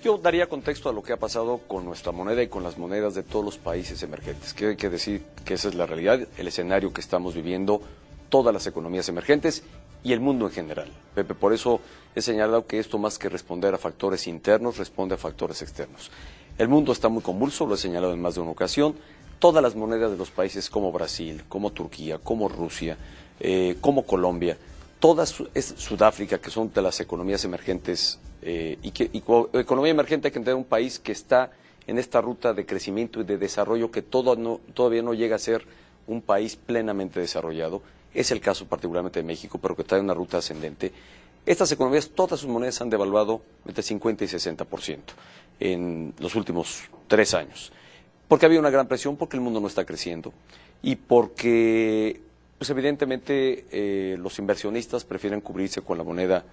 Yo daría contexto a lo que ha pasado con nuestra moneda y con las monedas de todos los países emergentes, que hay que decir que esa es la realidad, el escenario que estamos viviendo todas las economías emergentes y el mundo en general. Pepe, por eso he señalado que esto, más que responder a factores internos, responde a factores externos. El mundo está muy convulso, lo he señalado en más de una ocasión. Todas las monedas de los países como Brasil, como Turquía, como Rusia, como Colombia, todas Sudáfrica, que son de las economías emergentes, economía emergente hay que entender un país que está en esta ruta de crecimiento y de desarrollo que todavía no llega a ser un país plenamente desarrollado. Es el caso particularmente de México, pero que está en una ruta ascendente. Estas economías, todas sus monedas han devaluado entre 50 y 60% en los últimos 3 años. Porque había una gran presión, porque el mundo no está creciendo y porque, pues evidentemente, los inversionistas prefieren cubrirse con la moneda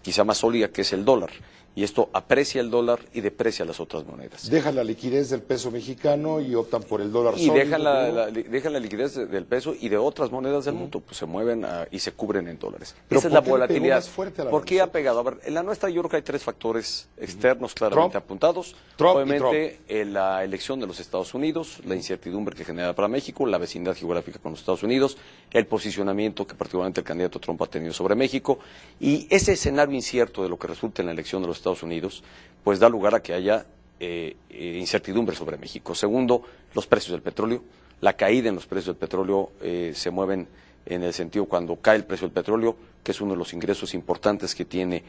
quizá más sólida, que es el dólar. Y esto aprecia el dólar y deprecia las otras monedas. Dejan la liquidez del peso mexicano y optan por el dólar sólido. Y dejan la liquidez del peso y de otras monedas del mundo, pues se mueven y se cubren en dólares. Esa es la volatilidad. ¿Por qué ha pegado? A ver, en la nuestra yo creo que hay 3 factores externos claramente apuntados. Obviamente la elección de los Estados Unidos, la incertidumbre que genera para México, la vecindad geográfica con los Estados Unidos, el posicionamiento que particularmente el candidato Trump ha tenido sobre México, y ese escenario incierto de lo que resulta en la elección de los Estados Unidos, pues da lugar a que haya incertidumbre sobre México. Segundo, los precios del petróleo. La caída en los precios del petróleo se mueven en el sentido cuando cae el precio del petróleo, que es uno de los ingresos importantes que tiene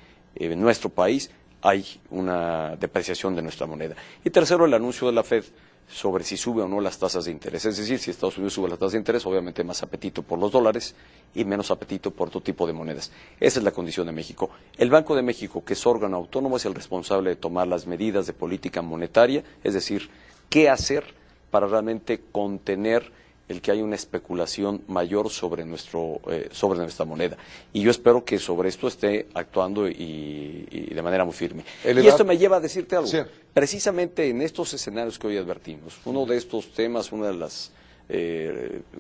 nuestro país, hay una depreciación de nuestra moneda. Y tercero, el anuncio de la Fed sobre si sube o no las tasas de interés. Es decir, si Estados Unidos sube las tasas de interés, obviamente más apetito por los dólares y menos apetito por otro tipo de monedas. Esa es la condición de México. El Banco de México, que es órgano autónomo, es el responsable de tomar las medidas de política monetaria, es decir, qué hacer para realmente contener el que haya una especulación mayor sobre nuestra moneda. Y yo espero que sobre esto esté actuando y de manera muy firme. Y esto me lleva a decirte algo. Sí. Precisamente en estos escenarios que hoy advertimos, uno de estos temas, una de las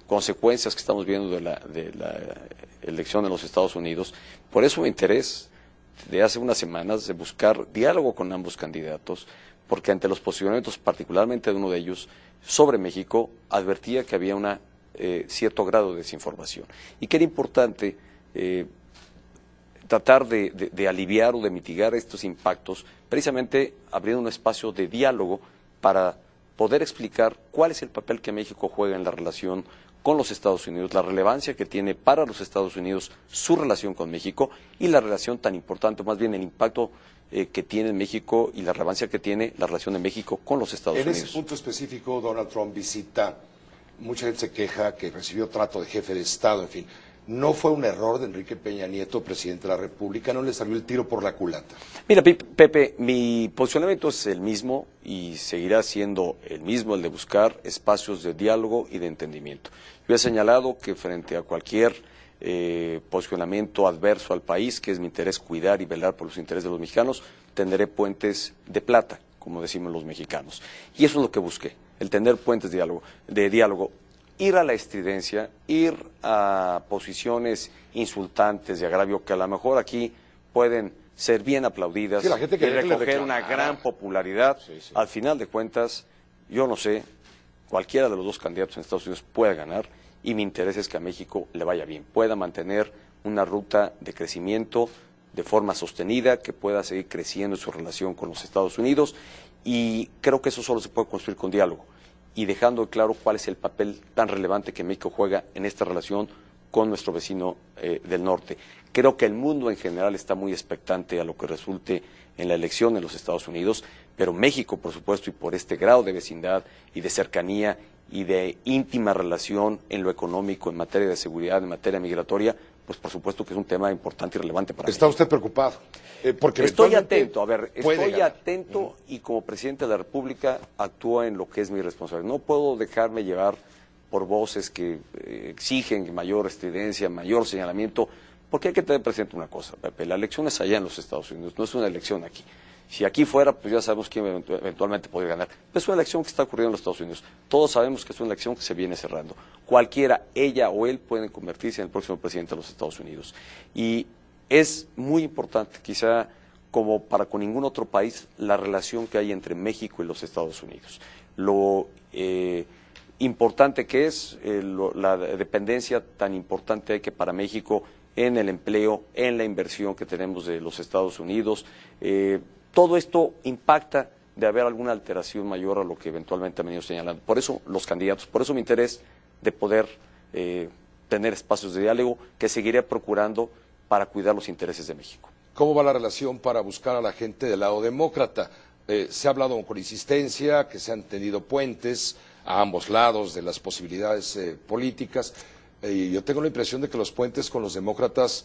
consecuencias que estamos viendo de la elección de los Estados Unidos, por eso mi interés de hace unas semanas de buscar diálogo con ambos candidatos, porque ante los posicionamientos, particularmente de uno de ellos, sobre México, advertía que había un cierto grado de desinformación y que era importante tratar de aliviar o de mitigar estos impactos, precisamente abriendo un espacio de diálogo para poder explicar cuál es el papel que México juega en la relación con los Estados Unidos, la relevancia que tiene para los Estados Unidos su relación con México y la relación tan importante, más bien el impacto que tiene en México y la relevancia que tiene la relación de México con los Estados Unidos. En ese punto específico, Donald Trump visita, mucha gente se queja que recibió trato de jefe de Estado, en fin. ¿No fue un error de Enrique Peña Nieto, presidente de la República? ¿No le salió el tiro por la culata? Mira, Pepe, mi posicionamiento es el mismo y seguirá siendo el mismo, el de buscar espacios de diálogo y de entendimiento. Yo he señalado que frente a cualquier posicionamiento adverso al país, que es mi interés cuidar y velar por los intereses de los mexicanos, tenderé puentes de plata, como decimos los mexicanos. Y eso es lo que busqué, el tender puentes de diálogo. Ir a la estridencia, ir a posiciones insultantes de agravio que a lo mejor aquí pueden ser bien aplaudidas, sí, la gente que y recoger una gran popularidad. Sí. Al final de cuentas, yo no sé, cualquiera de los dos candidatos en Estados Unidos puede ganar y mi interés es que a México le vaya bien, pueda mantener una ruta de crecimiento de forma sostenida, que pueda seguir creciendo en su relación con los Estados Unidos y creo que eso solo se puede construir con diálogo y dejando claro cuál es el papel tan relevante que México juega en esta relación con nuestro vecino del norte. Creo que el mundo en general está muy expectante a lo que resulte en la elección en los Estados Unidos, pero México, por supuesto, y por este grado de vecindad y de cercanía y de íntima relación en lo económico, en materia de seguridad, en materia migratoria, pues por supuesto que es un tema importante y relevante para ¿Está México. usted preocupado? Porque estoy atento, estoy atento y como presidente de la República actúo en lo que es mi responsabilidad. No puedo dejarme llevar por voces que exigen mayor estridencia, mayor señalamiento, porque hay que tener presente una cosa, Pepe, la elección es allá en los Estados Unidos, no es una elección aquí. Si aquí fuera, pues ya sabemos quién eventualmente podría ganar. Pero es una elección que está ocurriendo en los Estados Unidos. Todos sabemos que es una elección que se viene cerrando. Cualquiera, ella o él, pueden convertirse en el próximo presidente de los Estados Unidos. Y es muy importante, quizá como para con ningún otro país, la relación que hay entre México y los Estados Unidos. Lo importante que es, la dependencia tan importante hay que para México en el empleo, en la inversión que tenemos de los Estados Unidos. Todo esto impacta de haber alguna alteración mayor a lo que eventualmente han venido señalando. Por eso los candidatos, por eso mi interés de poder tener espacios de diálogo que seguiré procurando para cuidar los intereses de México. ¿Cómo va la relación para buscar a la gente del lado demócrata? Se ha hablado con insistencia, que se han tendido puentes a ambos lados de las posibilidades políticas. Yo tengo la impresión de que los puentes con los demócratas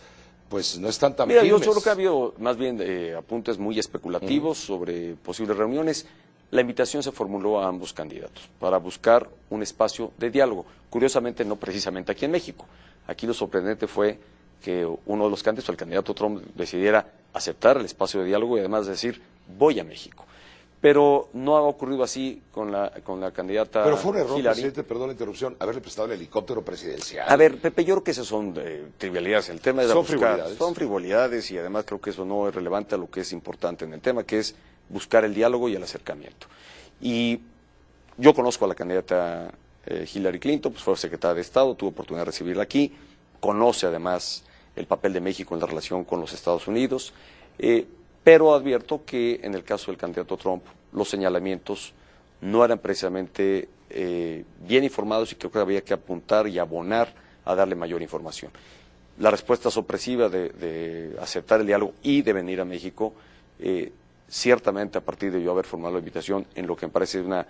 pues no están tan firmes. Yo creo que ha habido más bien apuntes muy especulativos sobre posibles reuniones. La invitación se formuló a ambos candidatos para buscar un espacio de diálogo. Curiosamente, no precisamente aquí en México. Aquí lo sorprendente fue que uno de los candidatos, el candidato Trump, decidiera aceptar el espacio de diálogo y además decir, voy a México. Pero no ha ocurrido así con la candidata Hillary. Pero fue un error, presidente, perdón la interrupción, haberle prestado el helicóptero presidencial. A ver, Pepe, yo creo que esas son trivialidades. El tema es frivolidades. Son frivolidades y además creo que eso no es relevante a lo que es importante en el tema, que es buscar el diálogo y el acercamiento. Y yo conozco a la candidata Hillary Clinton, pues fue secretaria de Estado, tuve oportunidad de recibirla aquí, conoce además el papel de México en la relación con los Estados Unidos, pero advierto que en el caso del candidato Trump, los señalamientos no eran precisamente bien informados y creo que había que apuntar y abonar a darle mayor información. La respuesta sorpresiva de aceptar el diálogo y de venir a México, ciertamente a partir de yo haber formado la invitación, en lo que me parece una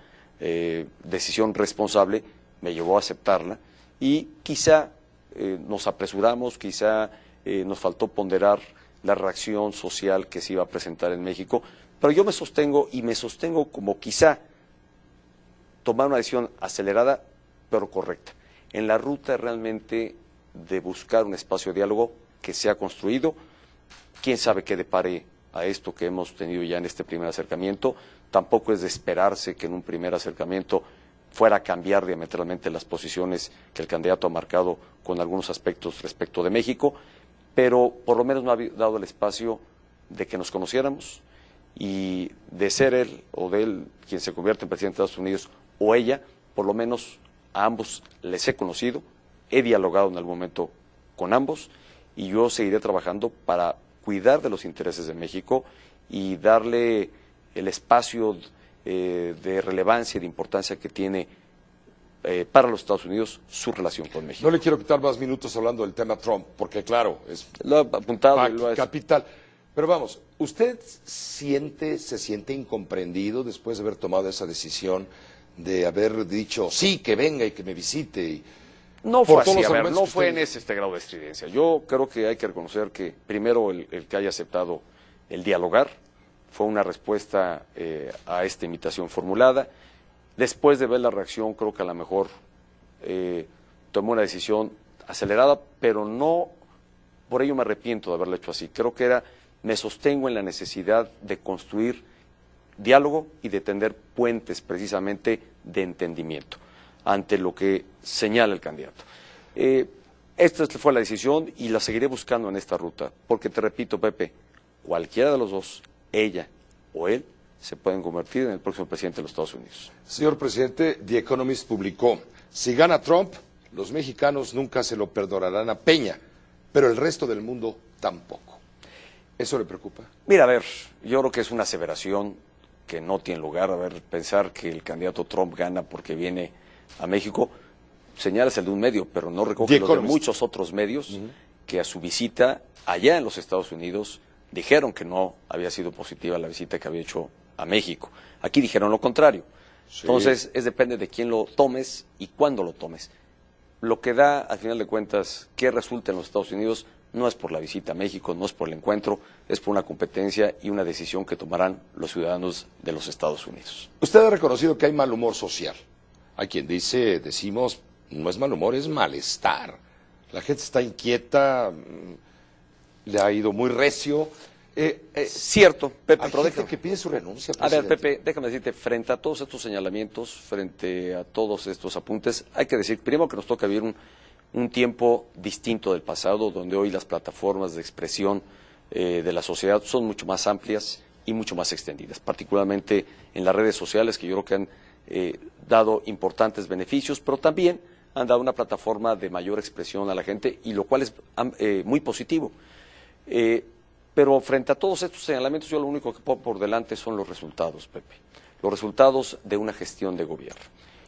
decisión responsable, me llevó a aceptarla y quizá nos apresuramos, quizá nos faltó ponderar la reacción social que se iba a presentar en México, pero yo me sostengo como quizá tomar una decisión acelerada, pero correcta, en la ruta realmente de buscar un espacio de diálogo que se ha construido. Quién sabe qué depare a esto que hemos tenido ya en este primer acercamiento. Tampoco es de esperarse que en un primer acercamiento fuera a cambiar diametralmente las posiciones que el candidato ha marcado con algunos aspectos respecto de México, pero por lo menos me ha dado el espacio de que nos conociéramos y de ser él o de él quien se convierte en presidente de Estados Unidos o ella, por lo menos a ambos les he conocido, he dialogado en algún momento con ambos y yo seguiré trabajando para cuidar de los intereses de México y darle el espacio de relevancia y de importancia que tiene para los Estados Unidos su relación con México. No le quiero quitar más minutos hablando del tema Trump, porque claro, es lo ha apuntado, capital. Pero vamos, ¿usted se siente incomprendido después de haber tomado esa decisión de haber dicho sí, que venga y que me visite? No fue así, no fue en ese grado de estridencia. Yo creo que hay que reconocer que primero el que haya aceptado el dialogar fue una respuesta a esta invitación formulada. Después de ver la reacción, creo que a lo mejor tomó una decisión acelerada, pero no por ello me arrepiento de haberlo hecho así. Creo que me sostengo en la necesidad de construir diálogo y de tender puentes precisamente de entendimiento ante lo que señala el candidato. Esta fue la decisión y la seguiré buscando en esta ruta, porque te repito, Pepe, cualquiera de los dos, ella o él, se pueden convertir en el próximo presidente de los Estados Unidos. Señor presidente, The Economist publicó, si gana Trump, los mexicanos nunca se lo perdonarán a Peña, pero el resto del mundo tampoco. ¿Eso le preocupa? Mira, a ver, yo creo que es una aseveración que no tiene lugar. A ver, pensar que el candidato Trump gana porque viene a México, señalas el de un medio, pero no recoge los de muchos otros medios que a su visita allá en los Estados Unidos dijeron que no había sido positiva la visita que había hecho a México. Aquí dijeron lo contrario. Sí. Entonces, depende de quién lo tomes y cuándo lo tomes. Lo que da, al final de cuentas, que resulta en los Estados Unidos no es por la visita a México, no es por el encuentro, es por una competencia y una decisión que tomarán los ciudadanos de los Estados Unidos. Usted ha reconocido que hay mal humor social. Hay quien decimos, no es mal humor, es malestar. La gente está inquieta, le ha ido muy recio. Cierto, Pepe, hay pero gente que pide su renuncia, presidente. A ver, Pepe, déjame decirte, frente a todos estos señalamientos, frente a todos estos apuntes, hay que decir, primero que nos toca vivir un tiempo distinto del pasado, donde hoy las plataformas de expresión de la sociedad son mucho más amplias y mucho más extendidas, particularmente en las redes sociales, que yo creo que han dado importantes beneficios, pero también han dado una plataforma de mayor expresión a la gente, y lo cual es muy positivo. Pero frente a todos estos señalamientos, yo lo único que pongo por delante son los resultados, Pepe. Los resultados de una gestión de gobierno.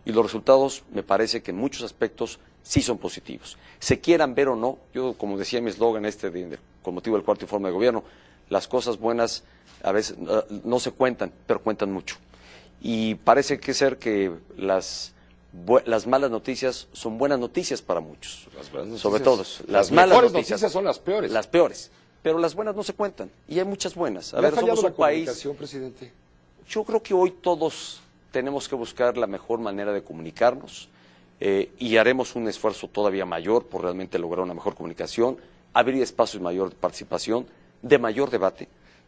Y los resultados me parece que en muchos aspectos sí son positivos. Se quieran ver o no, yo como decía mi eslogan con motivo del cuarto informe de gobierno, las cosas buenas a veces no se cuentan, pero cuentan mucho. Y parece que las malas noticias son buenas noticias para muchos. Sobre todo, las malas noticias son las peores. Las peores. Pero las buenas no se cuentan, y hay muchas buenas. A ver, somos un país. Presidente? Yo creo que hoy todos tenemos que buscar la mejor manera de comunicarnos, y haremos un esfuerzo todavía mayor por realmente lograr una mejor comunicación, abrir espacios de mayor participación, de mayor debate,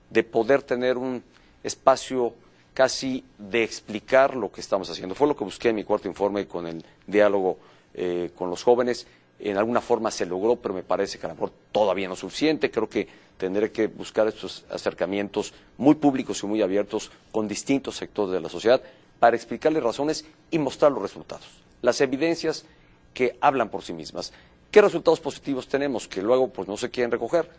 de poder tener un espacio casi de explicar lo que estamos haciendo. Fue lo que busqué en mi cuarto informe con el diálogo con los jóvenes. En alguna forma se logró, pero me parece que a lo mejor todavía no es suficiente. Creo que tendré que buscar estos acercamientos muy públicos y muy abiertos con distintos sectores de la sociedad para explicarles razones y mostrar los resultados, las evidencias que hablan por sí mismas. ¿Qué resultados positivos tenemos que luego pues no se quieren recoger?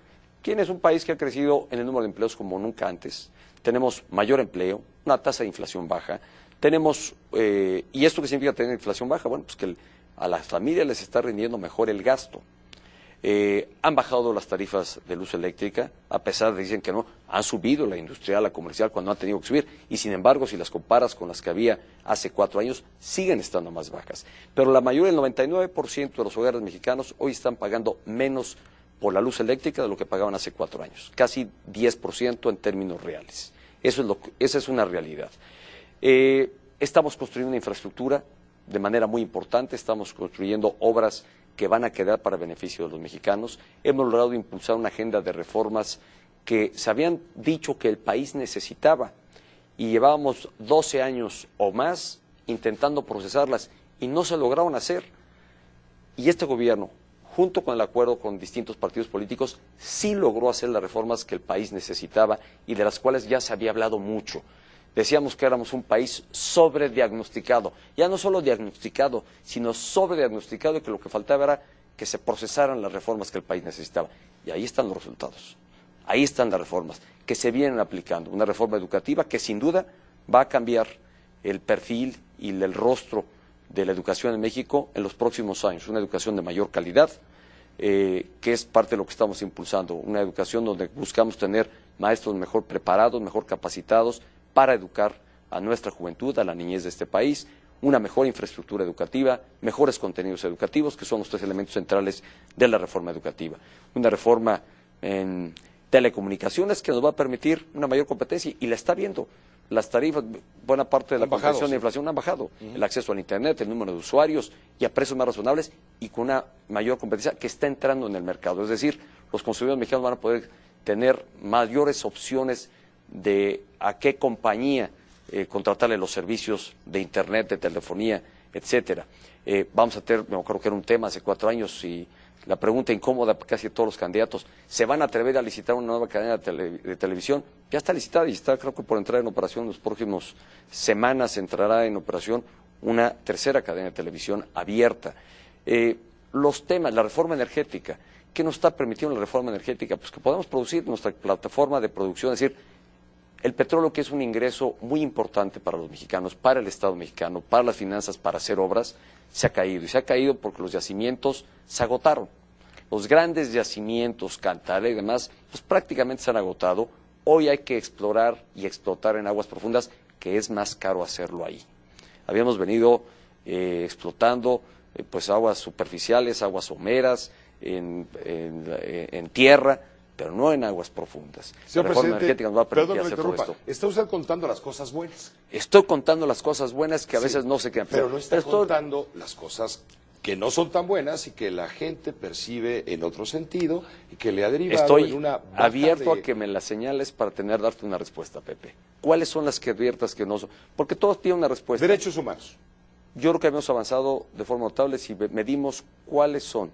¿Quién es un país que ha crecido en el número de empleos como nunca antes? Tenemos mayor empleo, una tasa de inflación baja, tenemos, ¿y esto qué significa tener inflación baja? Bueno, pues que a las familias les está rindiendo mejor el gasto. Han bajado las tarifas de luz eléctrica, a pesar de dicen que no, han subido la industrial, la comercial, cuando han tenido que subir, y sin embargo, si las comparas con las que había hace 4 años, siguen estando más bajas. Pero la mayoría, el 99% de los hogares mexicanos hoy están pagando menos por la luz eléctrica de lo que pagaban hace 4 años, casi 10% en términos reales. Esa es una realidad. Estamos construyendo una infraestructura de manera muy importante, estamos construyendo obras que van a quedar para beneficio de los mexicanos. Hemos logrado impulsar una agenda de reformas que se habían dicho que el país necesitaba, y llevábamos 12 años o más intentando procesarlas y no se lograron hacer. Y este gobierno, junto con el acuerdo con distintos partidos políticos, sí logró hacer las reformas que el país necesitaba y de las cuales ya se había hablado mucho. Decíamos que éramos un país sobrediagnosticado, ya no solo diagnosticado, sino sobrediagnosticado, y que lo que faltaba era que se procesaran las reformas que el país necesitaba. Y ahí están los resultados, ahí están las reformas que se vienen aplicando. Una reforma educativa que sin duda va a cambiar el perfil y el rostro de la educación en México en los próximos años, una educación de mayor calidad, que es parte de lo que estamos impulsando, una educación donde buscamos tener maestros mejor preparados, mejor capacitados, para educar a nuestra juventud, a la niñez de este país, una mejor infraestructura educativa, mejores contenidos educativos, que son los 3 elementos centrales de la reforma educativa. Una reforma en telecomunicaciones que nos va a permitir una mayor competencia, y la está viendo. Las tarifas, buena parte de la compensación de inflación han bajado. El acceso al Internet, el número de usuarios, y a precios más razonables, y con una mayor competencia que está entrando en el mercado. Es decir, los consumidores mexicanos van a poder tener mayores opciones de a qué compañía contratarle los servicios de Internet, de telefonía, etcétera. Vamos a tener, me acuerdo que era un tema hace 4 años, y la pregunta incómoda para casi todos los candidatos: ¿se van a atrever a licitar una nueva cadena de televisión? Ya está licitada y está, creo que por entrar en operación en las próximas semanas, entrará en operación una 3ª cadena de televisión abierta. Los temas, la reforma energética, ¿qué nos está permitiendo la reforma energética? Pues que podamos producir nuestra plataforma de producción, es decir, el petróleo, que es un ingreso muy importante para los mexicanos, para el Estado mexicano, para las finanzas, para hacer obras, se ha caído. Y se ha caído porque los yacimientos se agotaron. Los grandes yacimientos, Cantarell y demás, pues prácticamente se han agotado. Hoy hay que explorar y explotar en aguas profundas, que es más caro hacerlo ahí. Habíamos venido explotando pues aguas superficiales, aguas someras, en tierra, pero no en aguas profundas. Señor la reforma energética nos va a permitir hacer todo esto. ¿Está usted contando las cosas buenas? Estoy contando las cosas buenas que a veces no se quedan. Pero no está contando las cosas que no son tan buenas y que la gente percibe en otro sentido y que le ha derivado en una baja. Estoy abierto a que me las señales para darte una respuesta, Pepe. ¿Cuáles son las que adviertas que no son? Porque todos tienen una respuesta. Derechos humanos. Yo creo que hemos avanzado de forma notable si medimos cuáles son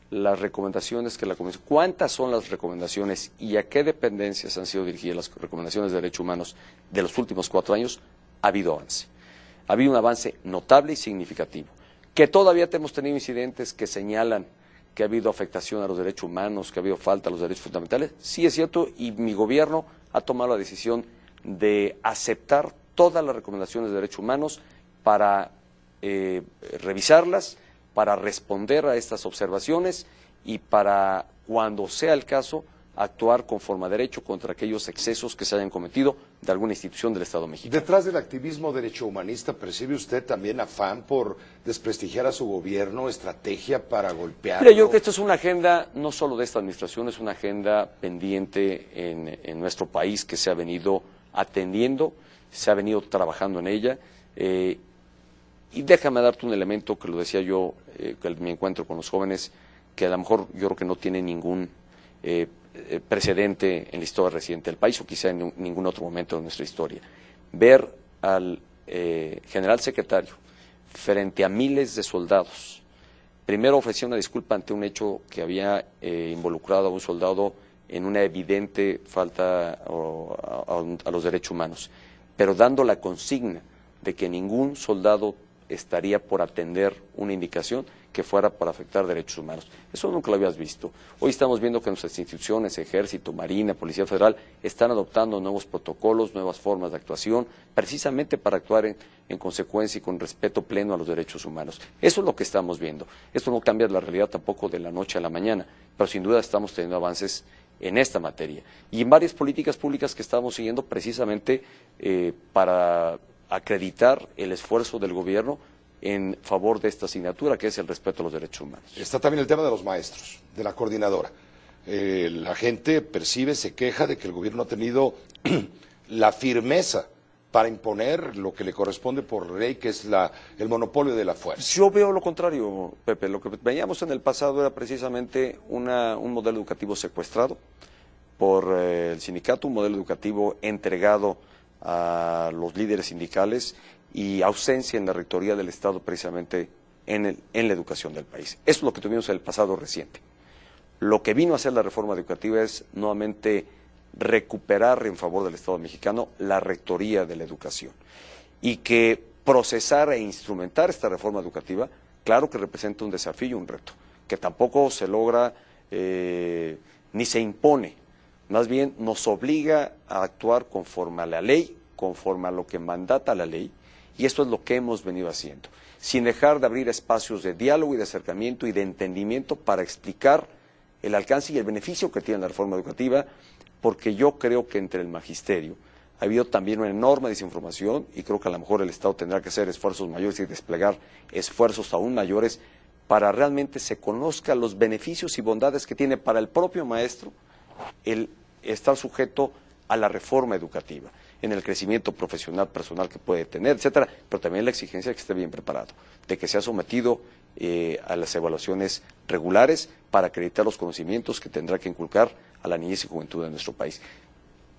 las recomendaciones que la Comisión, cuántas son las recomendaciones y a qué dependencias han sido dirigidas las recomendaciones de derechos humanos de los últimos 4 años, ha habido avance. Ha habido un avance notable y significativo. Que todavía hemos tenido incidentes que señalan que ha habido afectación a los derechos humanos, que ha habido falta a los derechos fundamentales, sí es cierto, y mi gobierno ha tomado la decisión de aceptar todas las recomendaciones de derechos humanos para revisarlas, para responder a estas observaciones y para, cuando sea el caso, actuar conforme a derecho contra aquellos excesos que se hayan cometido de alguna institución del Estado mexicano. Detrás del activismo derechohumanista, ¿percibe usted también afán por desprestigiar a su gobierno, estrategia para golpearlo? Mira, yo creo que esto es una agenda no solo de esta administración, es una agenda pendiente en nuestro país que se ha venido atendiendo, se ha venido trabajando en ella. Y déjame darte un elemento que lo decía yo, que mi encuentro con los jóvenes, que a lo mejor yo creo que no tiene ningún precedente en la historia reciente del país o quizá en ningún otro momento de nuestra historia. Ver al general secretario frente a miles de soldados, primero ofreció una disculpa ante un hecho que había involucrado a un soldado en una evidente falta a los derechos humanos, pero dando la consigna de que ningún soldado estaría por atender una indicación que fuera para afectar derechos humanos. Eso nunca lo habías visto. Hoy estamos viendo que nuestras instituciones, Ejército, Marina, Policía Federal, están adoptando nuevos protocolos, nuevas formas de actuación, precisamente para actuar en consecuencia y con respeto pleno a los derechos humanos. Eso es lo que estamos viendo. Esto no cambia la realidad tampoco de la noche a la mañana, pero sin duda estamos teniendo avances en esta materia. Y en varias políticas públicas que estamos siguiendo precisamente para acreditar el esfuerzo del gobierno en favor de esta asignatura, que es el respeto a los derechos humanos. Está también el tema de los maestros, de la coordinadora. La gente percibe, se queja de que el gobierno ha tenido la firmeza para imponer lo que le corresponde por ley, que es el monopolio de la fuerza. Yo veo lo contrario, Pepe. Lo que veíamos en el pasado era precisamente un modelo educativo secuestrado por el sindicato, un modelo educativo entregado a los líderes sindicales y ausencia en la rectoría del Estado precisamente en la educación del país. Eso es lo que tuvimos en el pasado reciente. Lo que vino a hacer la reforma educativa es nuevamente recuperar en favor del Estado mexicano la rectoría de la educación y que procesar e instrumentar esta reforma educativa, claro que representa un desafío, un reto, que tampoco se logra ni se impone, más bien nos obliga a actuar conforme a la ley, conforme a lo que mandata la ley, y esto es lo que hemos venido haciendo, sin dejar de abrir espacios de diálogo y de acercamiento y de entendimiento para explicar el alcance y el beneficio que tiene la reforma educativa, porque yo creo que entre el magisterio ha habido también una enorme desinformación y creo que a lo mejor el Estado tendrá que hacer esfuerzos mayores y desplegar esfuerzos aún mayores para realmente se conozcan los beneficios y bondades que tiene para el propio maestro el estar sujeto a la reforma educativa, en el crecimiento profesional, personal que puede tener, etcétera, pero también la exigencia de que esté bien preparado, de que sea sometido a las evaluaciones regulares para acreditar los conocimientos que tendrá que inculcar a la niñez y juventud de nuestro país.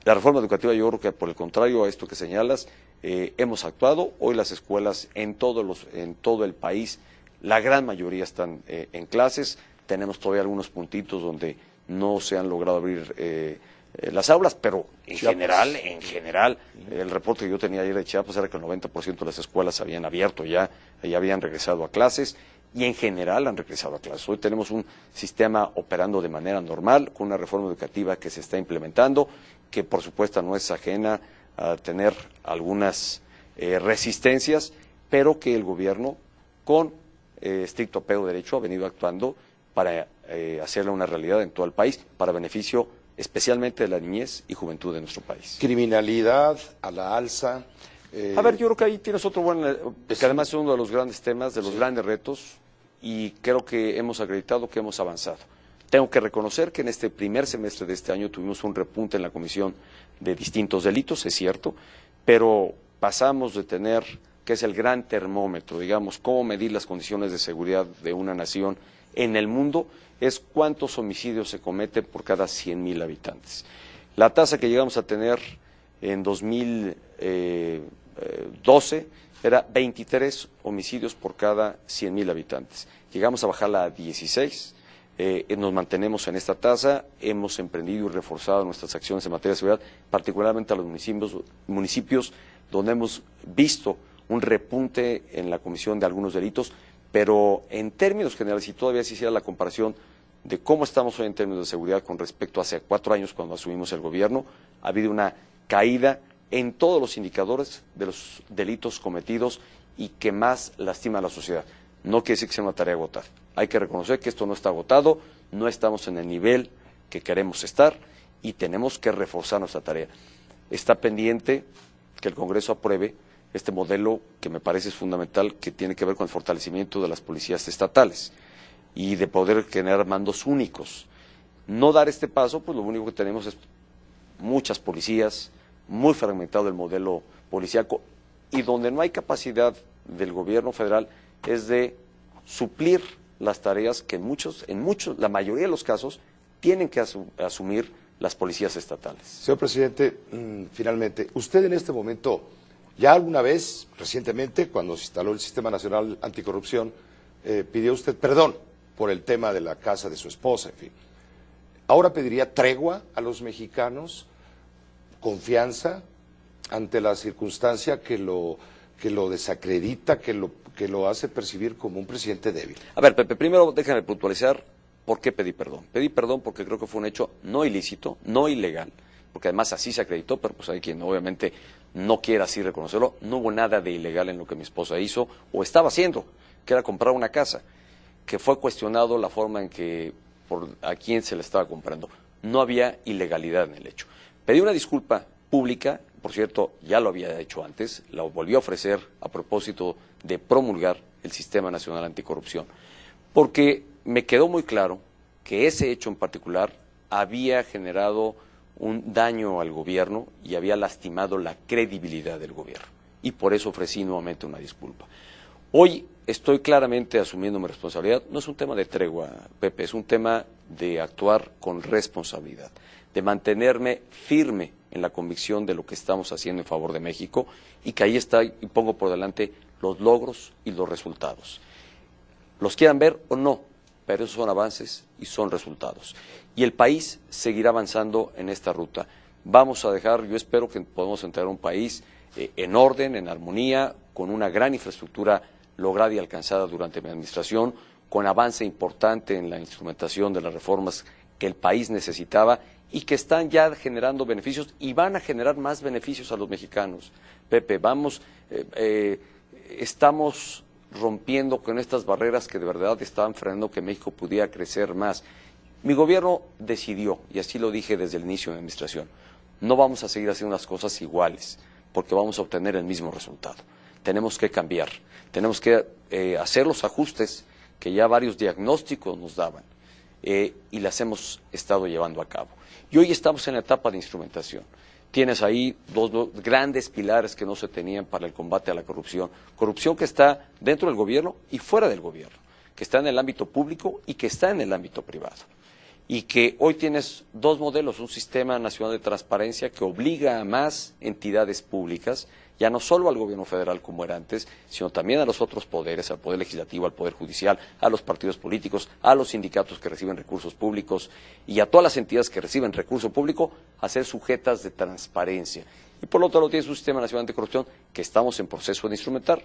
La reforma educativa, yo creo que por el contrario a esto que señalas, hemos actuado. Hoy las escuelas en todo el país, la gran mayoría están en clases. Tenemos todavía algunos puntitos donde no se han logrado abrir las aulas, pero en general, el reporte que yo tenía ayer de Chiapas era que el 90% de las escuelas habían abierto ya habían regresado a clases, y en general han regresado a clases. Hoy tenemos un sistema operando de manera normal, con una reforma educativa que se está implementando, que por supuesto no es ajena a tener algunas resistencias, pero que el gobierno, con estricto apego de derecho, ha venido actuando para hacerla una realidad en todo el país, para beneficio especialmente de la niñez y juventud de nuestro país. Criminalidad a la alza. A ver, yo creo que ahí tienes otro que además es uno de los grandes temas, de los grandes retos, y creo que hemos acreditado que hemos avanzado. Tengo que reconocer que en este primer semestre de este año tuvimos un repunte en la comisión de distintos delitos, es cierto, pero pasamos de tener, que es el gran termómetro, digamos, cómo medir las condiciones de seguridad de una nación en el mundo, es cuántos homicidios se cometen por cada 100,000 habitantes. La tasa que llegamos a tener en 2012 era 23 homicidios por cada 100,000 habitantes. Llegamos a bajarla a 16 nos mantenemos en esta tasa, hemos emprendido y reforzado nuestras acciones en materia de seguridad, particularmente a los municipios donde hemos visto un repunte en la comisión de algunos delitos, pero en términos generales, si todavía se hiciera la comparación de cómo estamos hoy en términos de seguridad con respecto a hace 4 años cuando asumimos el gobierno, ha habido una caída en todos los indicadores de los delitos cometidos y que más lastima a la sociedad. No quiere decir que sea una tarea agotada. Hay que reconocer que esto no está agotado, no estamos en el nivel que queremos estar y tenemos que reforzar nuestra tarea. Está pendiente que el Congreso apruebe este modelo que me parece es fundamental, que tiene que ver con el fortalecimiento de las policías estatales y de poder generar mandos únicos. No dar este paso, pues lo único que tenemos es muchas policías, muy fragmentado el modelo policíaco y donde no hay capacidad del gobierno federal es de suplir las tareas que la mayoría de los casos, tienen que asumir las policías estatales. Señor presidente, finalmente, usted en este momento, ya alguna vez, recientemente, cuando se instaló el Sistema Nacional Anticorrupción, pidió usted perdón por el tema de la casa de su esposa, en fin. ¿Ahora pediría tregua a los mexicanos, confianza ante la circunstancia que lo desacredita, que lo hace percibir como un presidente débil? A ver, Pepe, primero déjame puntualizar por qué pedí perdón. Pedí perdón porque creo que fue un hecho no ilícito, no ilegal, porque además así se acreditó, pero pues hay quien obviamente no quiere así reconocerlo. No hubo nada de ilegal en lo que mi esposa hizo o estaba haciendo, que era comprar una casa, que fue cuestionado la forma en que, a quién se le estaba comprando. No había ilegalidad en el hecho. Pedí una disculpa pública, por cierto, ya lo había hecho antes, la volví a ofrecer a propósito de promulgar el Sistema Nacional Anticorrupción, porque me quedó muy claro que ese hecho en particular había generado un daño al gobierno y había lastimado la credibilidad del gobierno, y por eso ofrecí nuevamente una disculpa. Hoy estoy claramente asumiendo mi responsabilidad. No es un tema de tregua, Pepe, es un tema de actuar con responsabilidad, de mantenerme firme en la convicción de lo que estamos haciendo en favor de México y que ahí está y pongo por delante los logros y los resultados. Los quieran ver o no, pero esos son avances y son resultados. Y el país seguirá avanzando en esta ruta. Vamos a dejar, yo espero que podamos entrar a un país en orden, en armonía, con una gran infraestructura lograda y alcanzada durante mi administración, con avance importante en la instrumentación de las reformas que el país necesitaba y que están ya generando beneficios y van a generar más beneficios a los mexicanos. Pepe, estamos rompiendo con estas barreras que de verdad estaban frenando que México pudiera crecer más. Mi gobierno decidió, y así lo dije desde el inicio de mi administración, no vamos a seguir haciendo las cosas iguales, porque vamos a obtener el mismo resultado. Tenemos que cambiar, tenemos que hacer los ajustes que ya varios diagnósticos nos daban y las hemos estado llevando a cabo. Y hoy estamos en la etapa de instrumentación. Tienes ahí dos grandes pilares que no se tenían para el combate a la corrupción. Corrupción que está dentro del gobierno y fuera del gobierno, que está en el ámbito público y que está en el ámbito privado. Y que hoy tienes dos modelos, un sistema nacional de transparencia que obliga a más entidades públicas, ya no solo al gobierno federal como era antes, sino también a los otros poderes, al poder legislativo, al poder judicial, a los partidos políticos, a los sindicatos que reciben recursos públicos y a todas las entidades que reciben recurso público a ser sujetas de transparencia. Y por lo otro lado tienes un sistema nacional de corrupción que estamos en proceso de instrumentar,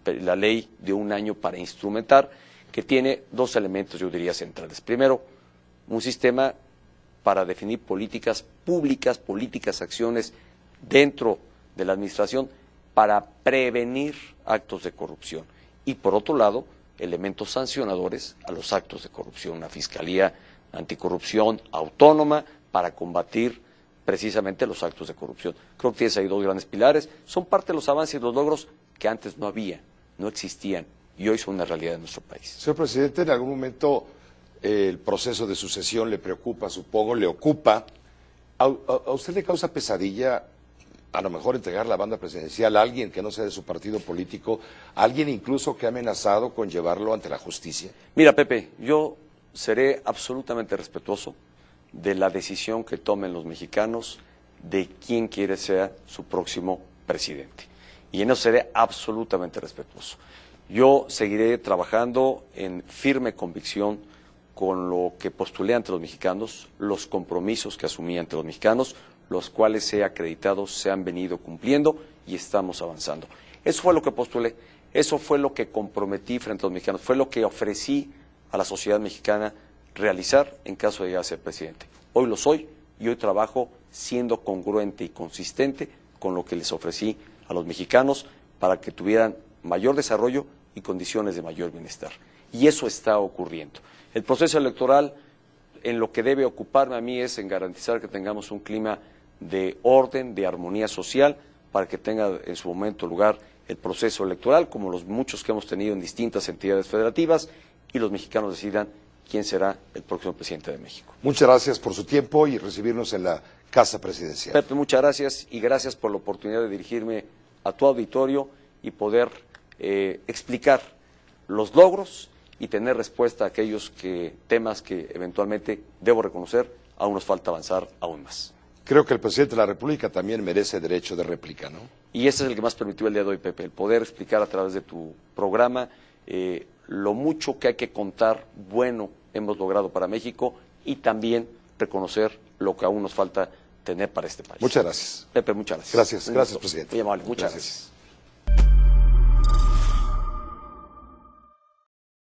la ley de 1 año para instrumentar, que tiene 2 elementos, yo diría, centrales. Primero, un sistema para definir políticas públicas, políticas, acciones dentro de la administración para prevenir actos de corrupción. Y por otro lado, elementos sancionadores a los actos de corrupción, una fiscalía anticorrupción autónoma para combatir precisamente los actos de corrupción. Creo que tienes ahí 2 grandes pilares, son parte de los avances y los logros que antes no había, no existían y hoy son una realidad en nuestro país. Señor presidente, en algún momento el proceso de sucesión le preocupa, supongo, le ocupa. ¿A usted le causa pesadilla a lo mejor entregar la banda presidencial a alguien que no sea de su partido político, a alguien incluso que ha amenazado con llevarlo ante la justicia? Mira, Pepe, yo seré absolutamente respetuoso de la decisión que tomen los mexicanos de quién quiere ser su próximo presidente. Y en eso seré absolutamente respetuoso. Yo seguiré trabajando en firme convicción con lo que postulé ante los mexicanos, los compromisos que asumí ante los mexicanos, los cuales he acreditado se han venido cumpliendo y estamos avanzando. Eso fue lo que postulé, eso fue lo que comprometí frente a los mexicanos, fue lo que ofrecí a la sociedad mexicana realizar en caso de llegar a ser presidente. Hoy lo soy y hoy trabajo siendo congruente y consistente con lo que les ofrecí a los mexicanos para que tuvieran mayor desarrollo y condiciones de mayor bienestar. Y eso está ocurriendo. El proceso electoral, en lo que debe ocuparme a mí, es en garantizar que tengamos un clima de orden, de armonía social, para que tenga en su momento lugar el proceso electoral, como los muchos que hemos tenido en distintas entidades federativas, y los mexicanos decidan quién será el próximo presidente de México. Muchas gracias por su tiempo y recibirnos en la Casa Presidencial. Pepe, muchas gracias y gracias por la oportunidad de dirigirme a tu auditorio y poder explicar los logros y tener respuesta a aquellos temas que eventualmente, debo reconocer, aún nos falta avanzar aún más. Creo que el presidente de la República también merece derecho de réplica, ¿no? Y ese es el que más permitió el día de hoy, Pepe, el poder explicar a través de tu programa lo mucho que hay que contar, bueno, hemos logrado para México y también reconocer lo que aún nos falta tener para este país. Muchas gracias. Pepe, muchas gracias. Gracias, presidente. Muy amable, muchas gracias.